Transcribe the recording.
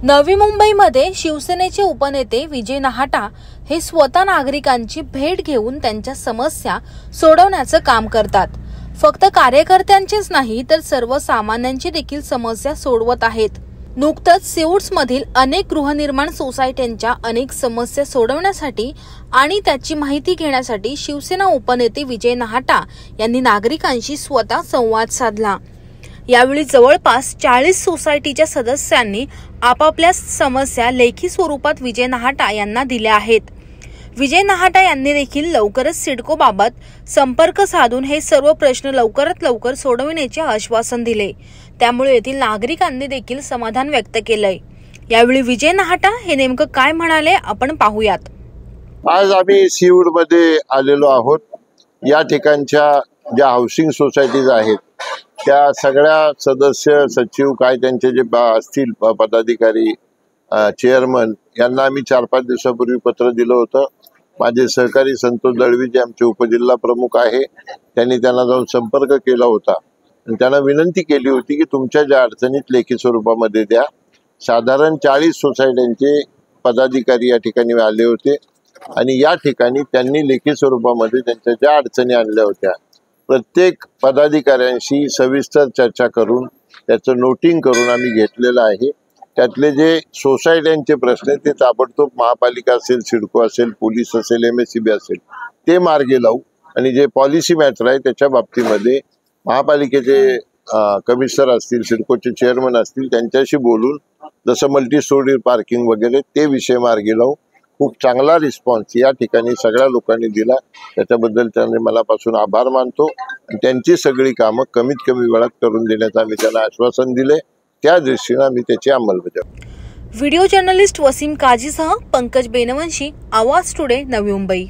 नवी मुंबईमध्ये शिवसेनेचे उपनेते विजय नाहटा हे स्वतः नागरिकांची भेट घेऊन त्यांच्या समस्या सोडवण्याचं काम करतात। फक्त कार्यकर्त्यांचेच नाही तर सर्वसामान्यांची देखील समस्या सोडवत आहेत। नुकतंच सिऊट्समधील अनेक गृहनिर्माण सोसायट्यांच्या अनेक समस्या सोडवण्यासाठी आणि त्याची माहिती घेण्यासाठी शिवसेना उपनेते विजय नाहटा यांनी नागरिकांशी स्वतः संवाद साधला। यावेळी जवळपास 40 सोसायटीच्या सदस्यांनी आपापल्या समस्या लेखी स्वरूपात विजय नाहटा यांना दिल्या आहेत। विजय नाहटा यांनी देखील लवकरच सिडको बाबत संपर्क साधून हे सर्व प्रश्न लवकरात लवकर सोडविण्याचे आश्वासन दिले। त्यामुळे येथील नागरिकांनी देखील समाधान व्यक्त केलंय। यावेळी विजय नाहटा हे नेमकं काय म्हणाले आपण पाहूयात। आज आम्ही सिऊटमध्ये आलेलो आहोत। या ठिकाणच्या ज्या हाऊसिंग सोसायटीज आहेत त्या सगळ्या सदस्य सचिव काय त्यांचे जे असतील पदाधिकारी चेअरमन यांना आम्ही 4-5 दिवसापूर्वी पत्र दिलं होतं। माझे सहकारी संतोष दळवी जे आमचे उपजिल्हा प्रमुख आहे त्यांनी त्यांना जाऊन संपर्क केला होता आणि त्यांना विनंती केली होती की तुमच्या ज्या अडचणीत लेखी स्वरूपामध्ये द्या। साधारण 40 सोसायट्यांचे पदाधिकारी या ठिकाणी आले होते आणि या ठिकाणी त्यांनी लेखी स्वरूपामध्ये त्यांच्या ज्या अडचणी आणल्या होत्या प्रत्येक पदाधिकाऱ्यांशी सविस्तर चर्चा करून त्याचं नोटिंग करून आम्ही घेतलेलं आहे। त्यातले जे सोसायट्यांचे प्रश्न ते ताबडतोब महापालिका असेल, सिडको असेल, पोलीस असेल, MSCB असेल ते मार्गी लावू आणि जे पॉलिसी मॅटर आहे त्याच्या बाबतीमध्ये महापालिकेचे कमिशनर असतील, सिडकोचे चेअरमन असतील त्यांच्याशी बोलून जसं मल्टी स्टोरी पार्किंग वगैरे ते विषय मार्गी लावू। खूप चांगला रिस्पॉन्स या ठिकाणी सगळ्या लोकांनी दिला, त्याच्याबद्दल त्यांनी मनापासून आभार मानतो। त्यांची सगळी कामं कमीत कमी वेळात करून देण्याचं आम्ही त्यांना आश्वासन दिले, त्या दृष्टीने आम्ही त्याची अंमलबजावणी। व्हिडिओ जर्नलिस्ट वसीम काजीसह पंकज बेनवंशी, आवाज टुडे, नवी मुंबई।